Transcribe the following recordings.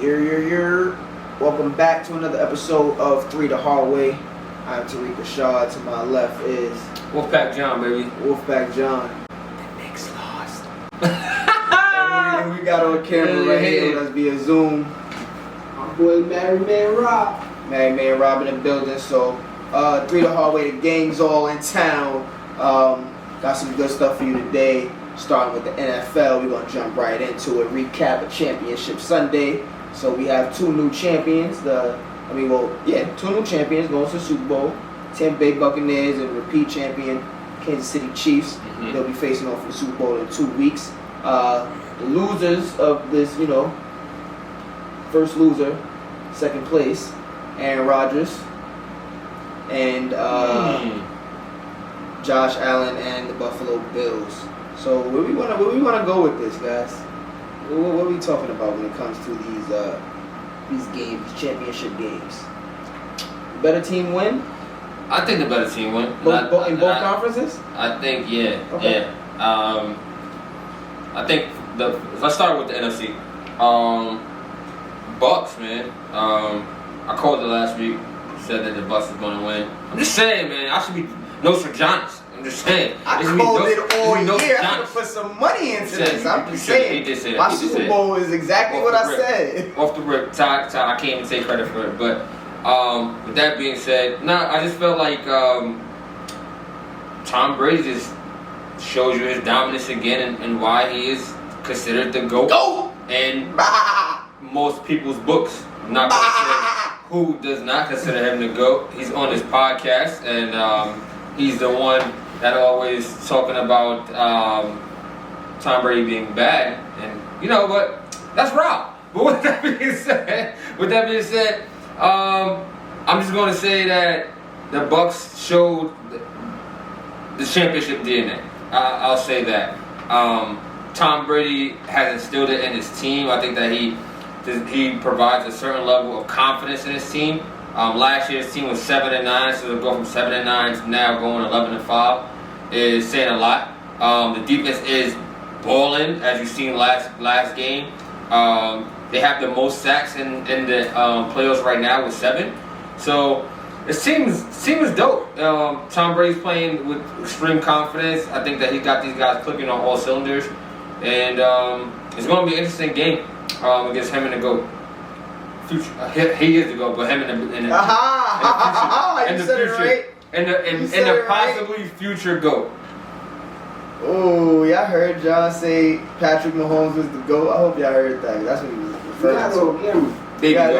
Welcome back to another episode of Three the Hallway. I'm Tariq Rashad. To my left is Wolfpack John, baby. Wolfpack John. The Knicks lost. and we got on camera right here with us via Zoom. My boy Married Man Rob. Married Man Rob in the building. So, Three the Hallway, the gang's all in town. Got some good stuff for you today. Starting with the NFL, we're going to jump right into it. Recap of Championship Sunday. So we have two new champions. Two new champions going to the Super Bowl. Tampa Bay Buccaneers and repeat champion Kansas City Chiefs. Mm-hmm. They'll be facing off for the Super Bowl in 2 weeks. The losers of this, first loser, second place, Aaron Rodgers and Josh Allen and the Buffalo Bills. So where we wanna go with this, guys? What are we talking about when it comes to these games, these championship games? Better team win? I think the better team win. In both conferences? I think, yeah. Okay. Yeah. I think let's start with the NFC. Bucks, man. I called it last week. Said that the Bucks is going to win. I'm just saying, man. I should be Nostradamus. I'm just saying. I called it all year. I have to put some money into this. I'm just saying. My Super Bowl is exactly what I said. Off the rip, Ty, I can't even take credit for it. But with that being said, I just felt like Tom Brady just shows you his dominance again and why he is considered the GOAT. And most people's books. I'm not going to say who does not consider him the GOAT. He's on his podcast, and he's the one that always talking about Tom Brady being bad. And you know what? That's Rob. But with that being said, I'm just going to say that the Bucks showed the championship DNA. I'll say that. Tom Brady has instilled it in his team. I think that he provides a certain level of confidence in his team. Last year's team was 7-9, so to go from 7-9 to now going 11-5 is saying a lot. The defense is balling, as you've seen last game. They have the most sacks in the playoffs right now with 7. So it seems dope. Tom Brady's playing with extreme confidence. I think that he got these guys clicking on all cylinders, and it's going to be an interesting game against him and the GOAT. He is the GOAT, but him in the possibly future GOAT. Oh, y'all heard John say Patrick Mahomes was the GOAT. I hope y'all heard that. That's what he was referring to. We got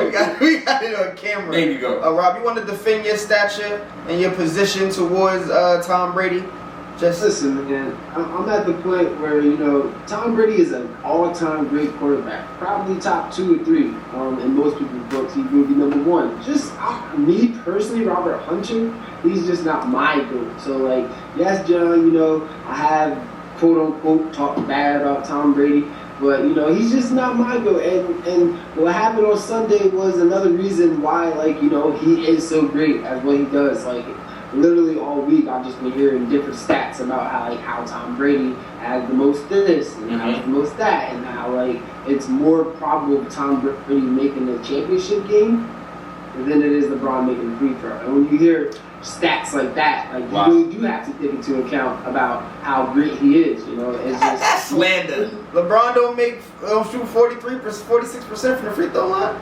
it on camera. There you go. Rob, you want to defend your stature and your position towards Tom Brady? Just listen, man. I'm at the point where Tom Brady is an all-time great quarterback, probably top 2 or 3 in most people's books. He will be number 1. Just me personally, Robert Hunter, he's just not my GOAT. So yes, John, I have quote unquote talked bad about Tom Brady, but he's just not my GOAT. And what happened on Sunday was another reason why he is so great at what he does. Literally all week, I've just been hearing different stats about how Tom Brady has the most this and has the most that, and how it's more probable of Tom Brady making the championship game than it is LeBron making the free throw. And when you hear stats like that, you really do have to take into account about how great he is. It's just that's slander. LeBron don't shoot 46% from the free throw line.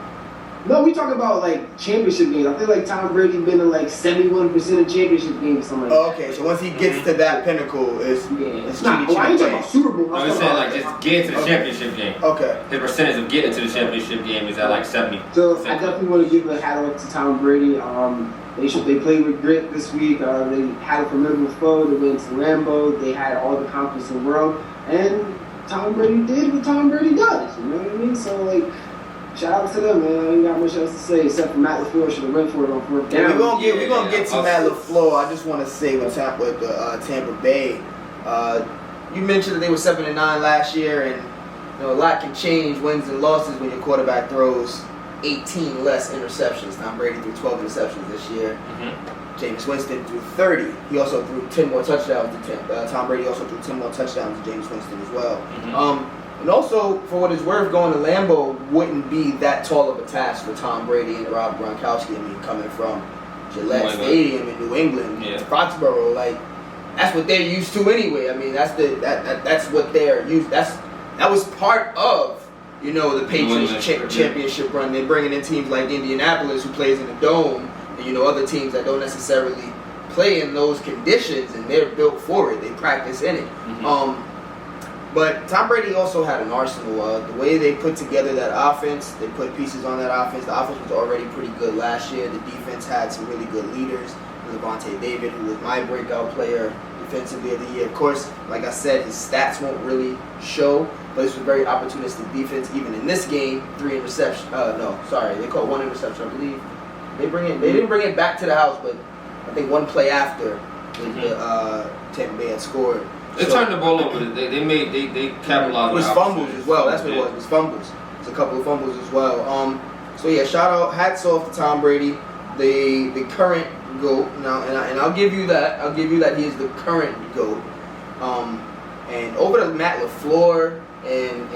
No, we talk about championship games. I feel Tom Brady been in 71% of championship games. Something like that. Okay, so once he gets to that pinnacle, it's not. I ain't talking about Super Bowl. I'm saying just getting to the championship game. Okay. His percentage of getting to the championship game is at 70. So I definitely want to give a hat off to Tom Brady. They played with grit this week. They had a formidable foe. They went to Lambeau. They had all the confidence in the world, and Tom Brady did what Tom Brady does. You know what I mean? So shout out to them, man. I ain't got much else to say except for Matt LaFleur should have went for it on 4th down. We're gonna get to Matt LaFleur. I just want to say with Tampa Bay, you mentioned that they were 7-9 last year, and a lot can change, wins and losses, when your quarterback throws 18 less interceptions. Tom Brady threw 12 interceptions this year. Mm-hmm. Jameis Winston threw 30. He also threw 10 more touchdowns to Tom Brady also threw 10 more touchdowns to Jameis Winston as well. Mm-hmm. And also, for what it's worth, going to Lambeau wouldn't be that tall of a task for Tom Brady and Rob Gronkowski. I mean, coming from Gillette Stadium in New England to Foxborough, like, that's what they're used to anyway. I mean, that's what they're used. That was part of, you know, the Patriots championship run. They're bringing in teams like Indianapolis, who plays in the dome, and, you know, other teams that don't necessarily play in those conditions, and they're built for it. They practice in it. But Tom Brady also had an arsenal. The way they put together that offense, they put pieces on that offense. The offense was already pretty good last year. The defense had some really good leaders. Levante David, who was my breakout player defensively of the year. Of course, like I said, his stats won't really show, but this was a very opportunistic defense. Even in this game, 3 interceptions. They caught 1 interception, I believe. They didn't bring it back to the house, but I think one play after Tampa Bay had scored. They turned the ball over. They capitalized. It was fumbles as well. That's what it was. It was fumbles. It's a couple of fumbles as well. So yeah, hats off to Tom Brady, the current GOAT. Now, and I'll give you that. I'll give you that he is the current GOAT. And over to Matt LaFleur and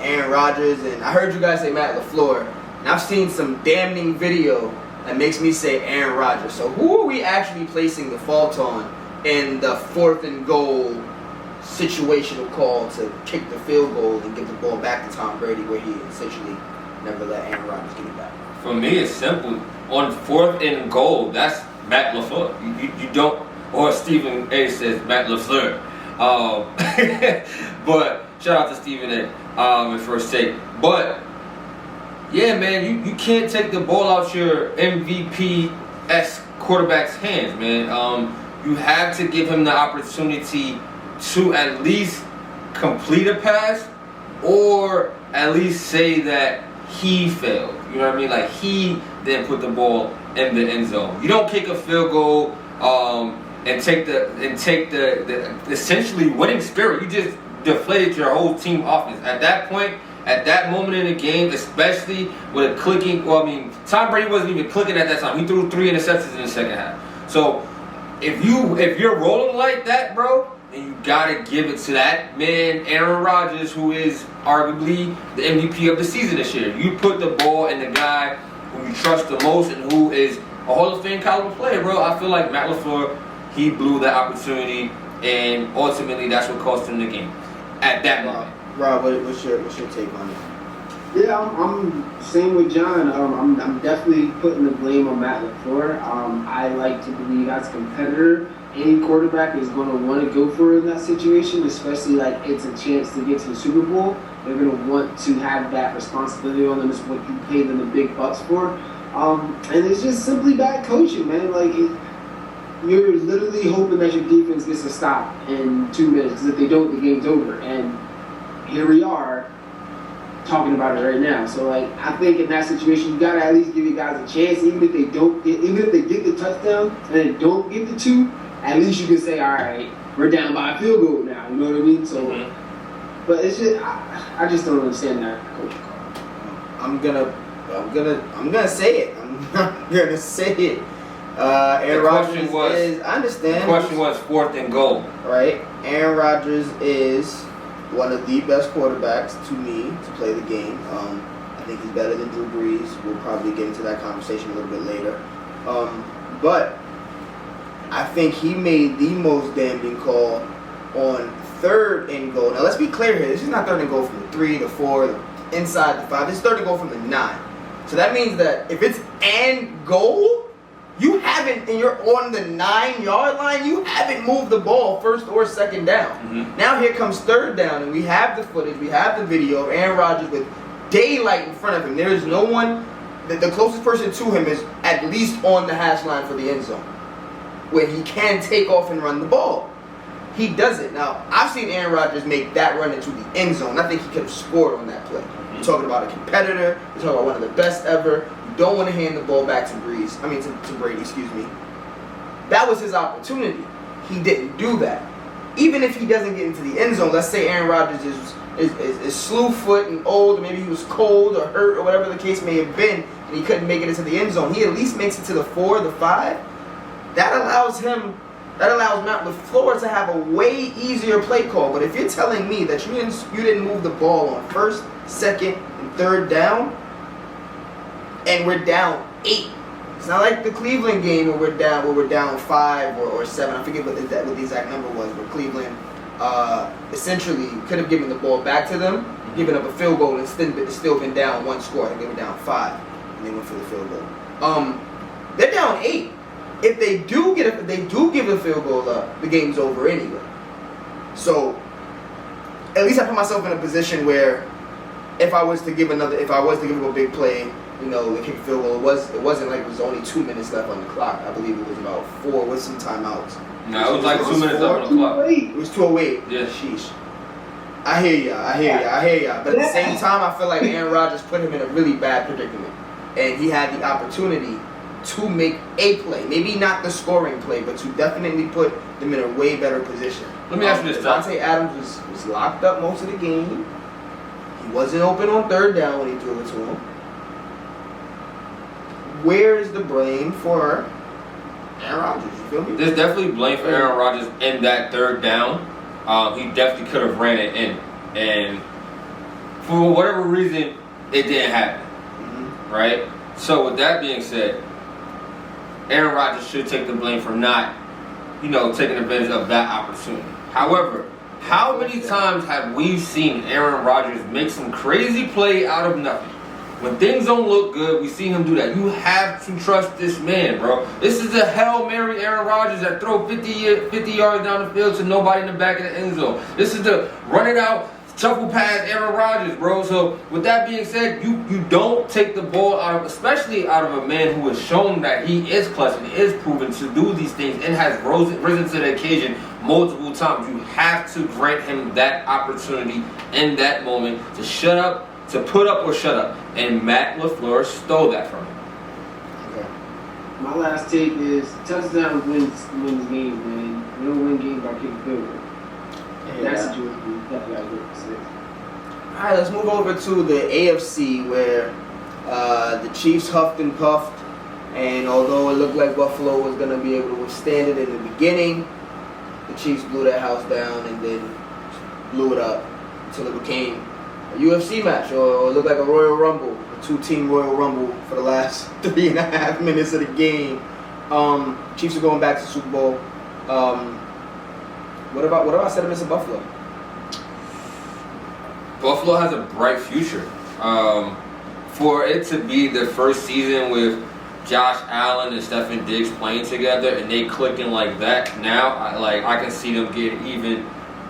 Aaron Rodgers, and I heard you guys say Matt LaFleur, and I've seen some damning video that makes me say Aaron Rodgers. So who are we actually placing the fault on in the 4th and goal situational call to kick the field goal and give the ball back to Tom Brady, where he essentially never let Aaron Rodgers get it back? For me, it's simple. On 4th and goal, that's Matt LaFleur. You don't, or Stephen A. says Matt LaFleur. But shout out to Stephen A. In first take. But yeah, man, you can't take the ball out your MVP-esque quarterback's hands, man. You have to give him the opportunity to at least complete a pass, or at least say that he failed. You know what I mean? Like, he didn't put the ball in the end zone. You don't kick a field goal and take the essentially winning spirit. You just deflated your whole team offense. At that point, at that moment in the game, especially with a clicking, Tom Brady wasn't even clicking at that time. He threw 3 interceptions in the second half. So if you're rolling like that, bro, then you gotta give it to that man, Aaron Rodgers, who is arguably the MVP of the season this year. You put the ball in the guy who you trust the most and who is a Hall of Fame caliber player, bro. I feel like Matt LaFleur, he blew that opportunity, and ultimately that's what cost him the game at that moment. Rob, what's your take on it? Yeah, I'm same with John. I'm definitely putting the blame on Matt LaFleur. I like to believe as a competitor, any quarterback is going to want to go for it in that situation, especially like it's a chance to get to the Super Bowl. They're going to want to have that responsibility on them. It's what you pay them the big bucks for. And it's just simply bad coaching, man. Like, you're literally hoping that your defense gets a stop in 2 minutes, because if they don't, the game's over. And here we are talking about it right now. So, like, I think in that situation, you gotta at least give your guys a chance, even if they get the touchdown and they don't get the 2. At least you can say, all right, we're down by a field goal now. You know what I mean? So, but it's just I just don't understand that coach call. I'm gonna say it. I'm not gonna say it. Aaron Rodgers is. I understand. The question was 4th and goal. Right. Aaron Rodgers is one of the best quarterbacks to me to play the game. I think he's better than Drew Brees. We'll probably get into that conversation a little bit later. But I think he made the most damning call on 3rd and goal. Now let's be clear here. This is not 3rd and goal from the 3, the 4, the inside the 5. This is 3rd and goal from the 9. So that means that if it's and goal, you haven't, and you're on the 9-yard line, you haven't moved the ball 1st or 2nd down. Now here comes 3rd down, and we have the footage, we have the video of Aaron Rodgers with daylight in front of him. There is no one, the closest person to him is at least on the hash line for the end zone, where he can take off and run the ball. He doesn't. Now, I've seen Aaron Rodgers make that run into the end zone. I think he could have scored on that play. You're talking about a competitor. You're talking about one of the best ever. You don't want to hand the ball back to Brady, excuse me. That was his opportunity. He didn't do that. Even if he doesn't get into the end zone, let's say Aaron Rodgers is slew foot and old, or maybe he was cold or hurt or whatever the case may have been, and he couldn't make it into the end zone. He at least makes it to the 4, the 5. That allows him that allows Matt LaFleur to have a way easier play call. But if you're telling me that you didn't move the ball on first, second, and third down, and we're down 8. It's not like the Cleveland game where we're down 5 or 7. I forget what the exact number was, but Cleveland essentially could have given the ball back to them, given up a field goal, and still been down 1 score. I think they were down 5, and they went for the field goal. They're down 8. If they do give a field goal up, the game's over anyway. So at least I put myself in a position where if I was to give him a big play, they kick a field goal. It wasn't like it was only 2 minutes left on the clock. I believe it was about 4 with some timeouts. No, it was like 2 minutes left on the clock. It was 2:08. Yeah. Sheesh. I hear ya. But at the same time, I feel like Aaron Rodgers put him in a really bad predicament, and he had the opportunity to make a play, maybe not the scoring play, but to definitely put them in a way better position. Let me ask you this, Tom. Devontae Adams was locked up most of the game. He wasn't open on third down when he threw it to him. Where's the blame for Aaron Rodgers? You feel me? There's definitely blame for Aaron Rodgers in that third down. He definitely could have ran it in, and for whatever reason, it didn't happen. Mm-hmm. Right? So with that being said, Aaron Rodgers should take the blame for not, taking advantage of that opportunity. However, how many times have we seen Aaron Rodgers make some crazy play out of nothing? When things don't look good, we see him do that. You have to trust this man, bro. This is a Hail Mary Aaron Rodgers that throw 50 yards down the field to nobody in the back of the end zone. This is the run it out, shuffle pass Aaron Rodgers, bro. So with that being said, you don't take the ball especially out of a man who has shown that he is clutch and is proven to do these things and has risen to the occasion multiple times. You have to grant him that opportunity in that moment to shut up, to put up or shut up. And Matt LaFleur stole that from him. Okay. My last take is touchdown wins game, man. You don't win game by kicking field goal. That's the situation. You definitely got to go for 6. All right, let's move over to the AFC where the Chiefs huffed and puffed, and although it looked like Buffalo was going to be able to withstand it in the beginning, the Chiefs blew their house down and then blew it up until it became a UFC match, or it looked like a Royal Rumble, a 2-team Royal Rumble for the last 3.5 minutes of the game. Chiefs are going back to the Super Bowl. What about sentiments of Buffalo? Buffalo has a bright future. For it to be the first season with Josh Allen and Stefon Diggs playing together and they clicking like that now, I can see them getting even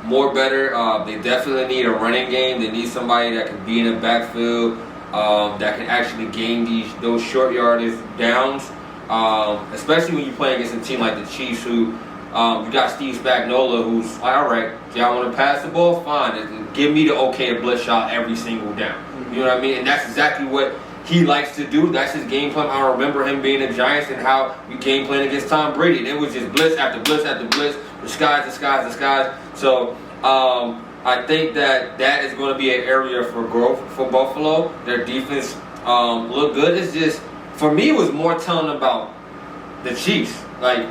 more better. They definitely need a running game. They need somebody that can be in the backfield, that can actually gain those short yardage downs, especially when you play against a team like the Chiefs, who you got Steve Spagnuolo, who's like, all right, y'all want to pass the ball? Fine. Give me the okay to blitz shot every single down. Mm-hmm. You know what I mean? And that's exactly what he likes to do. That's his game plan. I remember him being the Giants and how we game playing against Tom Brady. And it was just blitz after blitz after blitz, disguise. So I think that is going to be an area for growth for Buffalo. Their defense looked good. It's just, for me, it was more telling about the Chiefs. Like,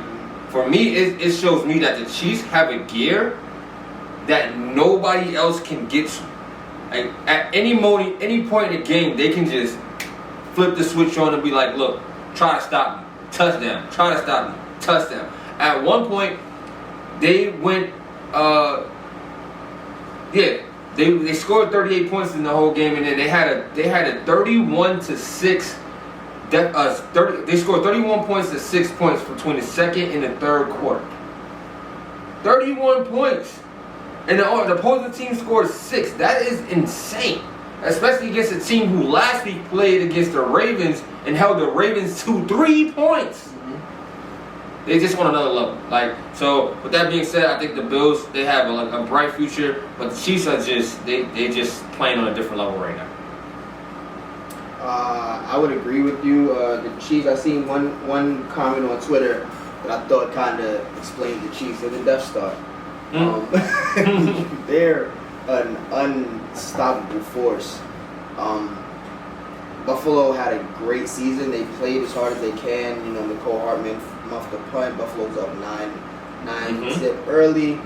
for me, it shows me that the Chiefs have a gear that nobody else can get to. Like, at any point in the game, they can just flip the switch on and be like, look, try to stop me. Touchdown. Try to stop me. Touchdown. At one point, they went, they scored 38 points in the whole game, and then they had a 31-6. They scored 31 points to 6 points between the second and the third quarter. 31 points. And the opposing team scored 6. That is insane. Especially against a team who last week played against the Ravens and held the Ravens to 3 points. Mm-hmm. They just want another level. So with that being said, I think the Bills, they have a bright future, but the Chiefs are just playing on a different level right now. I would agree with you. The Chiefs, I seen one comment on Twitter that I thought kind of explained the Chiefs. They're the Death Star. They're an unstoppable force. Buffalo had a great season. They played as hard as they can. Nicole Hartman muffed the punt. Buffalo's up 9 9-zip early.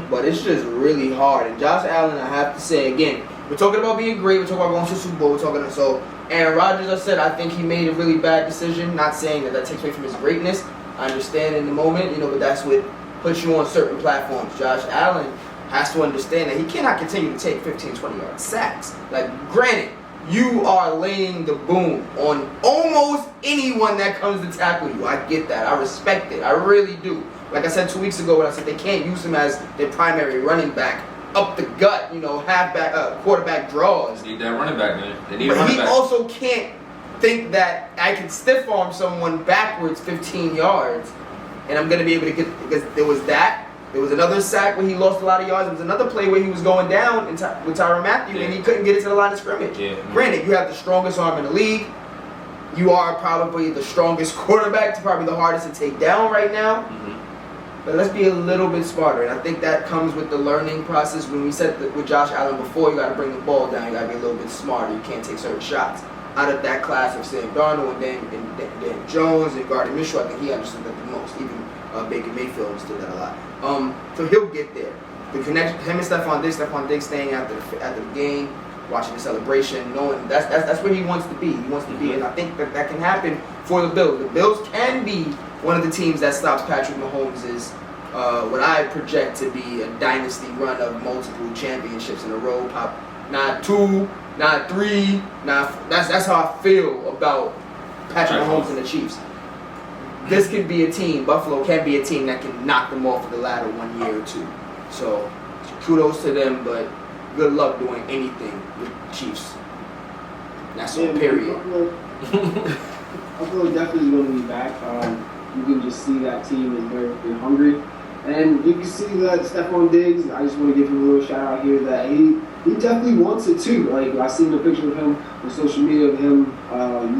But it's just really hard. And Josh Allen, I have to say, again, we're talking about being great. We're talking about going to the Super Bowl. We're talking so Aaron Rodgers, I said, I think he made a really bad decision. Not saying that takes away from his greatness. I understand in the moment, but that's what puts you on certain platforms. Josh Allen has to understand that he cannot continue to take 15, 20-yard sacks. Like, granted, you are laying the boom on almost anyone that comes to tackle you. I get that. I respect it. I really do. Like I said 2 weeks ago when I said they can't use him as their primary running back up the gut, halfback, quarterback draws. They need that running back, man. They need but a running back. He also can't think that I can stiff arm someone backwards 15 yards and I'm going to be able to get, because there was that. There was another sack where he lost a lot of yards. There was another play where he was going down with Tyrann Mathieu and he couldn't get it to the line of scrimmage. Yeah. Granted, you have the strongest arm in the league. You are probably the strongest quarterback, probably the hardest to take down right now. But let's be a little bit smarter. And I think that comes with the learning process. When we said that with Josh Allen before, you got to bring the ball down. You got to be a little bit smarter. You can't take certain shots. Out of that class of Sam Darnold and Dan Jones and Gardner Minshew, I think he understood that the most. Even Baker Mayfield understood that a lot. So he'll get there. The connection, him and Stephon Diggs staying after the game, watching the celebration, knowing that's where he wants to be. He wants to be, and I think that can happen for the Bills. The Bills can be one of the teams that stops Patrick Mahomes' what I project to be a dynasty run of multiple championships in a row. Not 2, not 3, not. That's how I feel about Patrick Mahomes and the Chiefs. This could be a team. Buffalo can be a team that can knock them off of the ladder 1 year or two. So kudos to them, but good luck doing anything with the Chiefs. That's all. Period. Buffalo definitely is going to be back. You can just see that team is very, very hungry. And you can see that Stephon Diggs, I just want to give him a little shout out here that he definitely wants it too. Like, I seen a picture of him on social media of him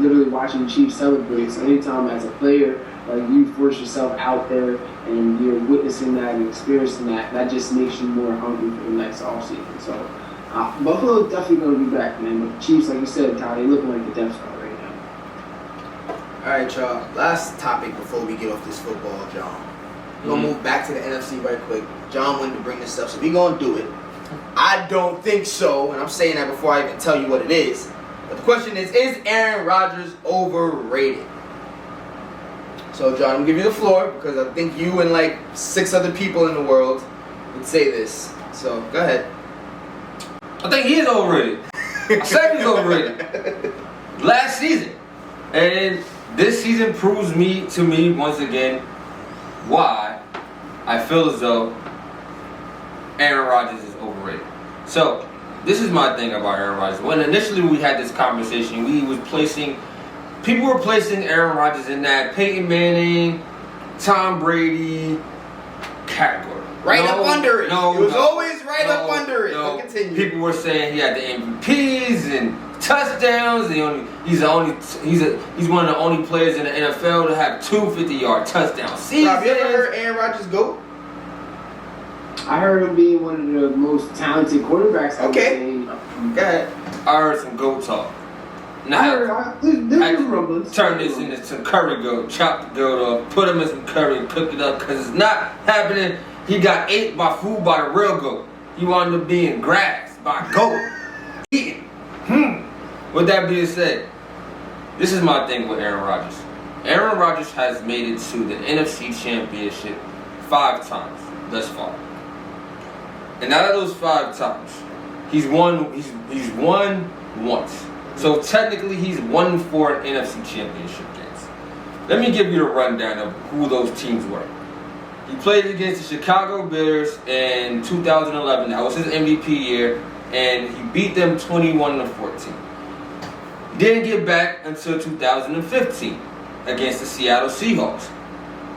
literally watching the Chiefs celebrate. So anytime as a player, like, you force yourself out there and you're witnessing that and experiencing that, that just makes you more hungry for the next offseason. So Buffalo definitely going to be back, man. But the Chiefs, like you said, Ty, they looking like the Death Star right now. All right, y'all. Last topic before we get off this football, John. We're going to move back to the NFC right quick. John wanted to bring this up, so we're going to do it. I don't think so, and I'm saying that before I even tell you what it is. But the question is Aaron Rodgers overrated? So, John, I'm going to give you the floor because I think you and like 6 other people in the world would say this. So, go ahead. I think he is overrated. I said he's overrated. Last season. And this season proves to me once again why I feel as though Aaron Rodgers is overrated. So, this is my thing about Aaron Rodgers. When initially we had this conversation, people were placing Aaron Rodgers in that Peyton Manning, Tom Brady category. Up under it. It was always up under it. No. Continue. People were saying he had the MVPs and touchdowns. He's one of the only players in the NFL to have 2 50-yard touchdown seasons. Have you ever heard Aaron Rodgers go? I heard him being one of the most talented quarterbacks. Okay. Go ahead. I heard some goat talk. Now, turn this into some curry goat. Chop the goat off, put him in some curry and cook it up because it's not happening. He got ate by food by the real goat. He wound up being grassed by a goat. Eaten. With that being said, this is my thing with Aaron Rodgers. Aaron Rodgers has made it to the NFC Championship 5 times thus far. And out of those 5 times, he's won once. So technically he's won 4 NFC Championship games. Let me give you the rundown of who those teams were. He played against the Chicago Bears in 2011. That was his MVP year, and he beat them 21-14. He didn't get back until 2015 against the Seattle Seahawks,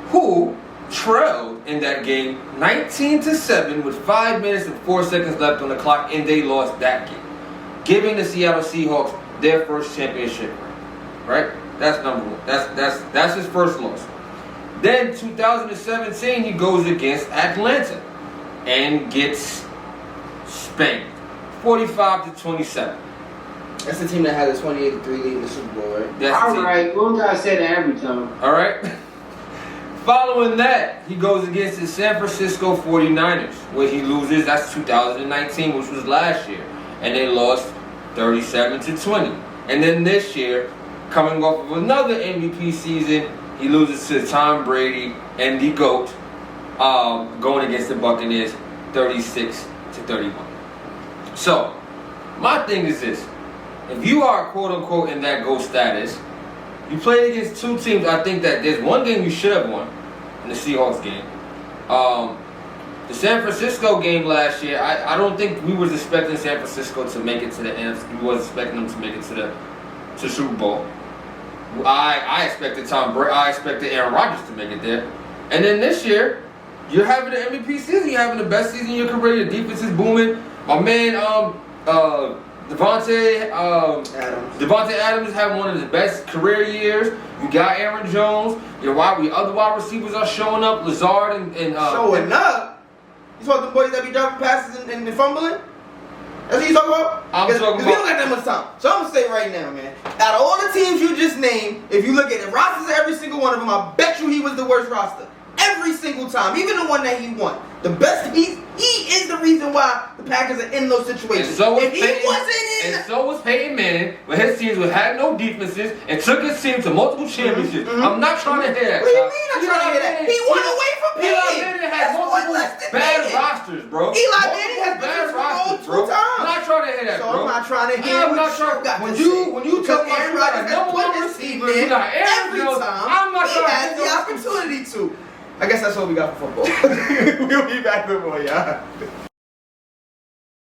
who trailed in that game 19-7 with 5 minutes and 4 seconds left on the clock, and they lost that game, giving the Seattle Seahawks their first championship ring. Right? That's number 1. That's his first loss. Then 2017 he goes against Atlanta and gets spanked 45-27. That's the team that had a 28-3 lead in the Super Bowl, right? All right, we don't gotta say that every time. All right. Following that, he goes against the San Francisco 49ers, where he loses. That's 2019, which was last year. And they lost 37-20. And then this year, coming off of another MVP season, he loses to Tom Brady and the GOAT, going against the Buccaneers 36-31. So, my thing is this. If you are quote-unquote in that GOAT status, you played against two teams. I think that there's one game you should have won in the Seahawks game. The San Francisco game last year, I don't think we was expecting San Francisco to make it to the NFC. We wasn't expecting them to make it to Super Bowl. I expected I expected Aaron Rodgers to make it there. And then this year, you're having an MVP season. You're having the best season in your career. Your defense is booming. My man, Devontae Adams had one of his best career years. You got Aaron Jones. Your other wide receivers are showing up. Lazard and showing up. You saw the boys that be dropping passes and fumbling. That's what you talking about? I'm talking about. We don't got that much time. So I'm gonna say right now, man. Out of all the teams you just named, if you look at the rosters of every single one of them, I bet you he was the worst roster. Every single time, even the one that he won. The best, he is the reason why the Packers are in those situations. And so was if he wasn't in, and so was Peyton Manning, when his teams had no defenses and took his team to multiple championships. I'm not trying to hear that. What do you mean? I'm trying to hear that. He won away from Peyton. Eli Manning has multiple bad rosters, bro. Eli Manning has bad rosters, bro. I'm not trying to hear that, so bro. I'm not trying to hear I'm not trying. When you tell me you got a number one receiver, you got Aaron Jones, I'm not trying to he has the opportunity to. I guess that's all we got for football. We'll be back with more, y'all.